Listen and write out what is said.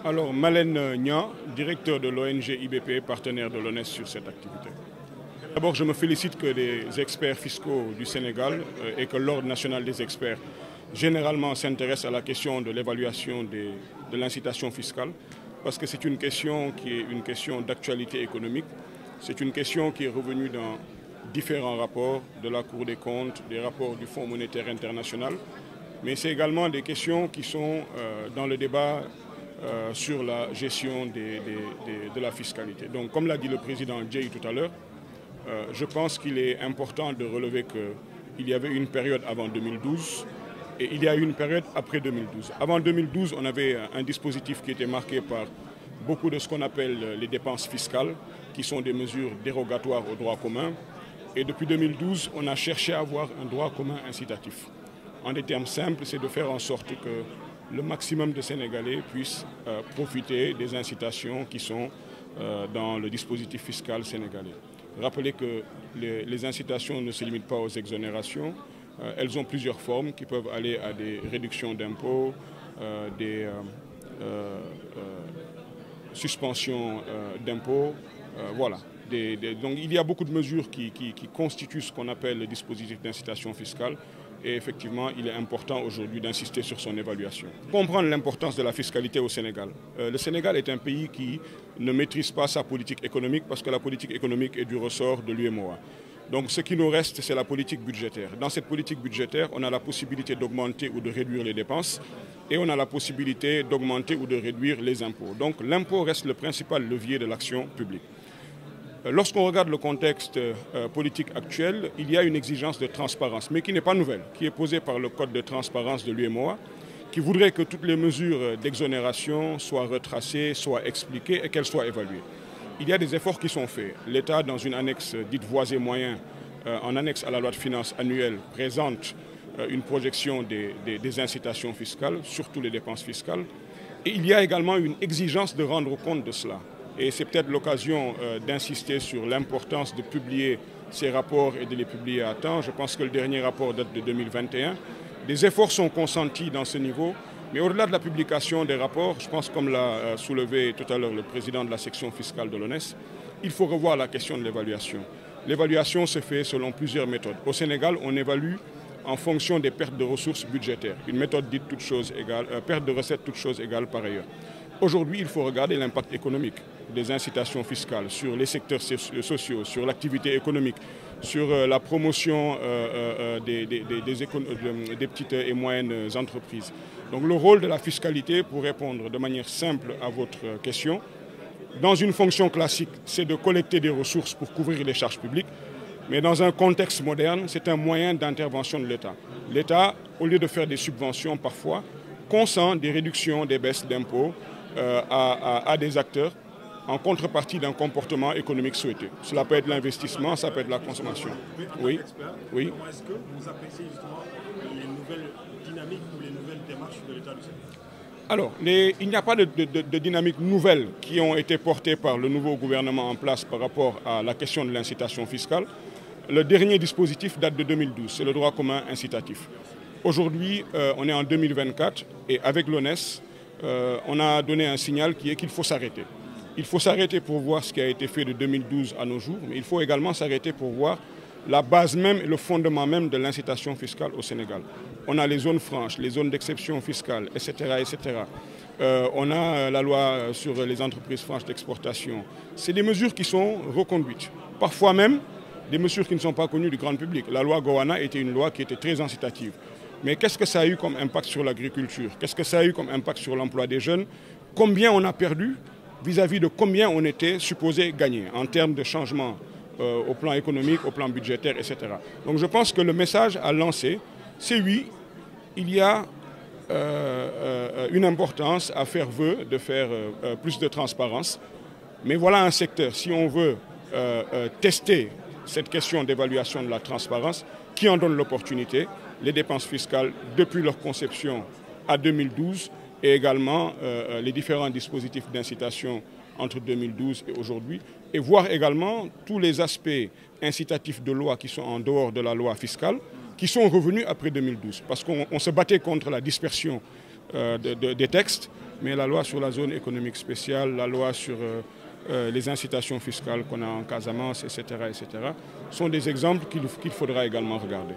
Alors, Malène Nia, directeur de l'ONG IBP, partenaire de l'ONES sur cette activité. D'abord, je me félicite que les experts fiscaux du Sénégal et que l'Ordre national des experts généralement s'intéressent à la question de l'évaluation de l'incitation fiscale, parce que c'est une question qui est une question d'actualité économique. C'est une question qui est revenue dans différents rapports de la Cour des comptes, des rapports du Fonds monétaire international, mais c'est également des questions qui sont dans le débat sur la gestion de la fiscalité. Donc, comme l'a dit le président Jay tout à l'heure, je pense qu'il est important de relever qu'il y avait une période avant 2012 et il y a eu une période après 2012. Avant 2012, on avait un dispositif qui était marqué par beaucoup de ce qu'on appelle les dépenses fiscales, qui sont des mesures dérogatoires au droit commun. Et depuis 2012, on a cherché à avoir un droit commun incitatif. En des termes simples, c'est de faire en sorte que le maximum de Sénégalais puissent profiter des incitations qui sont dans le dispositif fiscal sénégalais. Rappelez que les incitations ne se limitent pas aux exonérations, elles ont plusieurs formes qui peuvent aller à des réductions d'impôts, des suspensions d'impôts, voilà. Donc il y a beaucoup de mesures qui constituent ce qu'on appelle le dispositif d'incitation fiscale. Et effectivement, il est important aujourd'hui d'insister sur son évaluation. Comprendre l'importance de la fiscalité au Sénégal. Le Sénégal est un pays qui ne maîtrise pas sa politique économique parce que la politique économique est du ressort de l'UEMOA. Donc ce qui nous reste, c'est la politique budgétaire. Dans cette politique budgétaire, on a la possibilité d'augmenter ou de réduire les dépenses et on a la possibilité d'augmenter ou de réduire les impôts. Donc l'impôt reste le principal levier de l'action publique. Lorsqu'on regarde le contexte politique actuel, il y a une exigence de transparence, mais qui n'est pas nouvelle, qui est posée par le Code de transparence de l'UEMOA, qui voudrait que toutes les mesures d'exonération soient retracées, soient expliquées et qu'elles soient évaluées. Il y a des efforts qui sont faits. L'État, dans une annexe dite voies et moyens, en annexe à la loi de finances annuelle, présente une projection des incitations fiscales, surtout les dépenses fiscales. Et il y a également une exigence de rendre compte de cela. Et c'est peut-être l'occasion d'insister sur l'importance de publier ces rapports et de les publier à temps. Je pense que le dernier rapport date de 2021. Des efforts sont consentis dans ce niveau, mais au-delà de la publication des rapports, je pense, comme l'a soulevé tout à l'heure le président de la section fiscale de l'ONES, il faut revoir la question de l'évaluation. L'évaluation se fait selon plusieurs méthodes. Au Sénégal, on évalue en fonction des pertes de ressources budgétaires. Une méthode dite toutes choses égales, perte de recettes toutes choses égales par ailleurs. Aujourd'hui, il faut regarder l'impact économique des incitations fiscales sur les secteurs sociaux, sur l'activité économique, sur la promotion des petites et moyennes entreprises. Donc le rôle de la fiscalité, pour répondre de manière simple à votre question, dans une fonction classique, c'est de collecter des ressources pour couvrir les charges publiques, mais dans un contexte moderne, c'est un moyen d'intervention de l'État. L'État, au lieu de faire des subventions parfois, consent des réductions, des baisses d'impôts à des acteurs en contrepartie d'un comportement économique souhaité. Cela peut être l'investissement, ça peut être la consommation. Oui. Oui. Comment est-ce que vous appréciez justement les nouvelles dynamiques ou les nouvelles démarches de l'État du Sénégal? Alors, il n'y a pas de dynamiques nouvelles qui ont été portées par le nouveau gouvernement en place par rapport à la question de l'incitation fiscale. Le dernier dispositif date de 2012, c'est le droit commun incitatif. Aujourd'hui, on est en 2024 et avec l'ONES, on a donné un signal qui est qu'il faut s'arrêter. Il faut s'arrêter pour voir ce qui a été fait de 2012 à nos jours, mais il faut également s'arrêter pour voir la base même et le fondement même de l'incitation fiscale au Sénégal. On a les zones franches, les zones d'exception fiscale, etc. etc. On a la loi sur les entreprises franches d'exportation. C'est des mesures qui sont reconduites. Parfois même, des mesures qui ne sont pas connues du grand public. La loi Gowana était une loi qui était très incitative. Mais qu'est-ce que ça a eu comme impact sur l'agriculture? Qu'est-ce que ça a eu comme impact sur l'emploi des jeunes? Combien on a perdu vis-à-vis de combien on était supposé gagner en termes de changement au plan économique, au plan budgétaire, etc. Donc je pense que le message à lancer, c'est oui, il y a une importance à faire vœu de faire plus de transparence. Mais voilà un secteur, si on veut tester cette question d'évaluation de la transparence qui en donne l'opportunité, les dépenses fiscales depuis leur conception à 2012 et également les différents dispositifs d'incitation entre 2012 et aujourd'hui, et voir également tous les aspects incitatifs de loi qui sont en dehors de la loi fiscale, qui sont revenus après 2012, parce qu'on se battait contre la dispersion des textes, mais la loi sur la zone économique spéciale, la loi sur les incitations fiscales qu'on a en Casamance, etc., sont des exemples qu'il faudra également regarder.